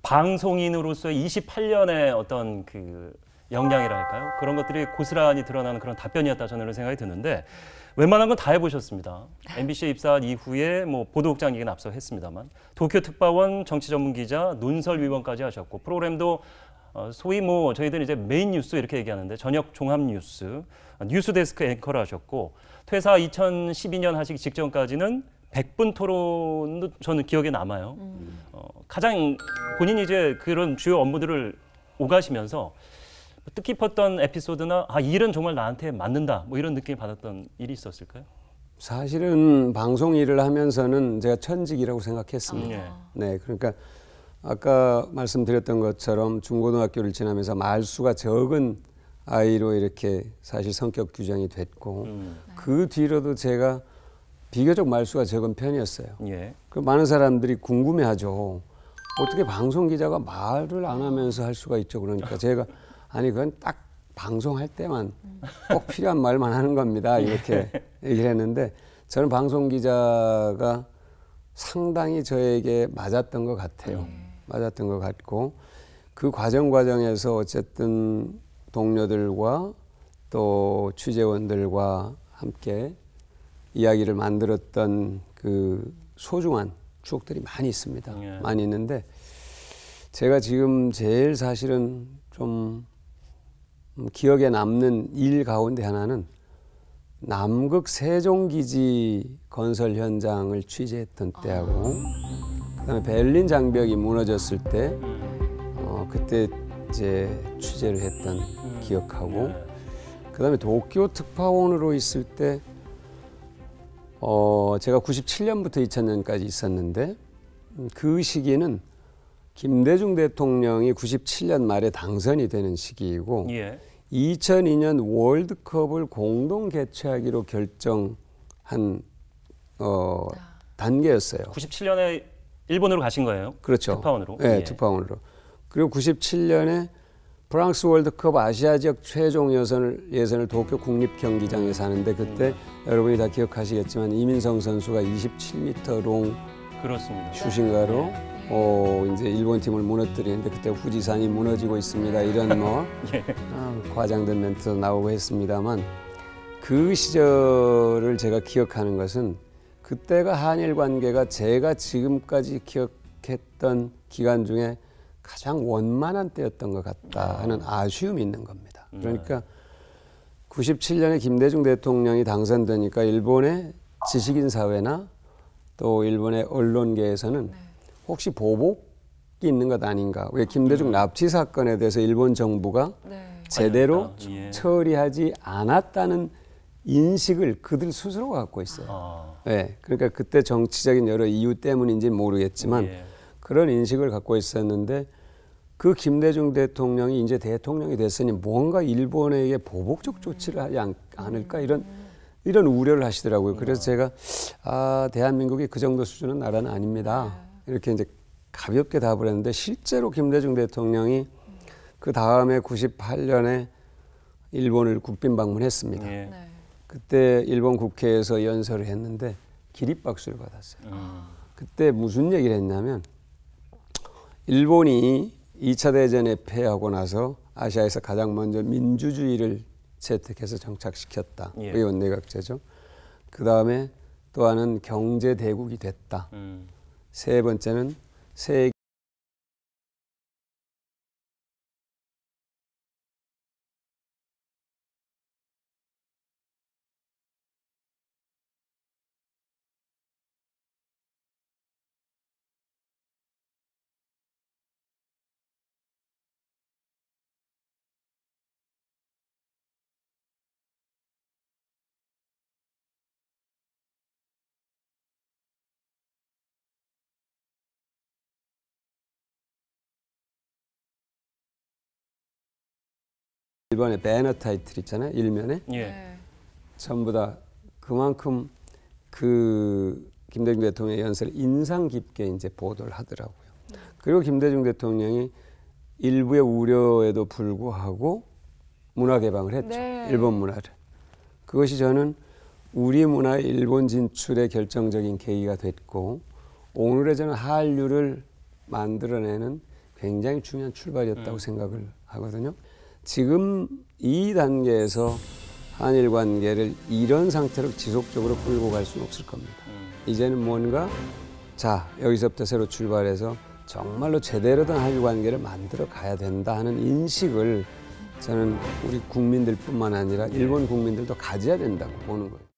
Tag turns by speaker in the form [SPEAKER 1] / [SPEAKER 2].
[SPEAKER 1] 방송인으로서의 28년의 어떤 그 역량이랄까요? 그런 것들이 고스란히 드러나는 그런 답변이었다 저는 생각이 드는데 웬만한 건 다 해보셨습니다. MBC에 입사한 이후에 뭐 보도국장 얘기는 앞서 했습니다만 도쿄 특파원 정치전문기자 논설위원까지 하셨고 프로그램도 소위 뭐 저희들은 이제 메인 뉴스 이렇게 얘기하는데 저녁 종합 뉴스 뉴스데스크 앵커를 하셨고 퇴사 2012년 하시기 직전까지는 100분 토론도 저는 기억에 남아요. 가장 본인이 이제 그런 주요 업무들을 오가시면서 뜻깊었던 에피소드나 이 일은 정말 나한테 맞는다 뭐 이런 느낌을 받았던 일이 있었을까요?
[SPEAKER 2] 사실은 방송 일을 하면서는 제가 천직이라고 생각했습니다. 네, 그러니까 아까 말씀드렸던 것처럼 중고등학교를 지나면서 말수가 적은 아이로 이렇게 사실 성격 규정이 됐고 그 뒤로도 제가 비교적 말수가 적은 편이었어요.
[SPEAKER 1] 예.
[SPEAKER 2] 그 많은 사람들이 궁금해하죠. 어떻게 방송 기자가 말을 안 하면서 할 수가 있죠? 그러니까 제가 아니 그건 딱 방송할 때만 꼭 필요한 말만 하는 겁니다. 이렇게 얘기를 했는데 저는 방송 기자가 상당히 저에게 맞았던 것 같아요. 맞았던 것 같고 그 과정에서 어쨌든 동료들과 또 취재원들과 함께 이야기를 만들었던 그 소중한 추억들이 많이 있습니다. 많이 있는데 제가 지금 제일 사실은 좀 기억에 남는 일 가운데 하나는 남극 세종기지 건설 현장을 취재했던 때하고 그다음에 베를린 장벽이 무너졌을 때 그때 이제 취재를 했던 기억하고 그다음에 도쿄 특파원으로 있을 때 제가 97년부터 2000년까지 있었는데 그 시기는 김대중 대통령이 97년 말에 당선이 되는 시기이고 2002년 월드컵을 공동 개최하기로 결정한 단계였어요.
[SPEAKER 1] 97년에 일본으로 가신 거예요?
[SPEAKER 2] 그렇죠.
[SPEAKER 1] 특파원으로?
[SPEAKER 2] 네, 특파원으로. 그리고 97년에 프랑스 월드컵 아시아 지역 최종 예선을 도쿄 국립경기장에서 하는데 그때 여러분이 다 기억하시겠지만 이민성 선수가 27m 롱
[SPEAKER 1] 그렇습니다.
[SPEAKER 2] 슈팅가로 이제 일본 팀을 무너뜨리는데 그때 후지산이 무너지고 있습니다. 이런 뭐 과장된 멘트도 나오고 했습니다만 그 시절을 제가 기억하는 것은 그때가 한일 관계가 제가 지금까지 기억했던 기간 중에 가장 원만한 때였던 것 같다 하는 아쉬움이 있는 겁니다. 그러니까 97년에 김대중 대통령이 당선되니까 일본의 지식인 사회나 또 일본의 언론계에서는 혹시 보복이 있는 것 아닌가. 왜 김대중 납치 사건에 대해서 일본 정부가 제대로 처리하지 않았다는 인식을 그들 스스로가 갖고 있어요. 네, 그러니까 그때 정치적인 여러 이유 때문인지는 모르겠지만 그런 인식을 갖고 있었는데 그 김대중 대통령이 이제 대통령이 됐으니 뭔가 일본에게 보복적 조치를 하지 않을까 이런 우려를 하시더라고요. 그래서 제가 대한민국이 그 정도 수준은 나라는 아닙니다. 이렇게 이제 가볍게 답을 했는데 실제로 김대중 대통령이 그 다음에 98년에 일본을 국빈 방문했습니다. 그때 일본 국회에서 연설을 했는데 기립박수를 받았어요. 그때 무슨 얘기를 했냐면 일본이 2차 대전에 패하고 나서 아시아에서 가장 먼저 민주주의를 채택해서 정착시켰다. 의원 내각제죠. 그 다음에 또 하나는 경제 대국이 됐다. 세 번째는 세계 일본의 배너 타이틀 있잖아요. 일면에 전부 다 그만큼 그 김대중 대통령의 연설을 인상 깊게 이제 보도를 하더라고요. 그리고 김대중 대통령이 일부의 우려에도 불구하고 문화 개방을 했죠. 일본 문화를. 그것이 저는 우리 문화의 일본 진출의 결정적인 계기가 됐고 오늘의 저는 한류를 만들어내는 굉장히 중요한 출발이었다고 생각을 하거든요. 지금 이 단계에서 한일 관계를 이런 상태로 지속적으로 끌고 갈 수는 없을 겁니다. 이제는 뭔가 자 여기서부터 새로 출발해서 정말로 제대로 된 한일 관계를 만들어 가야 된다 하는 인식을 저는 우리 국민들뿐만 아니라 일본 국민들도 가져야 된다고 보는 거예요.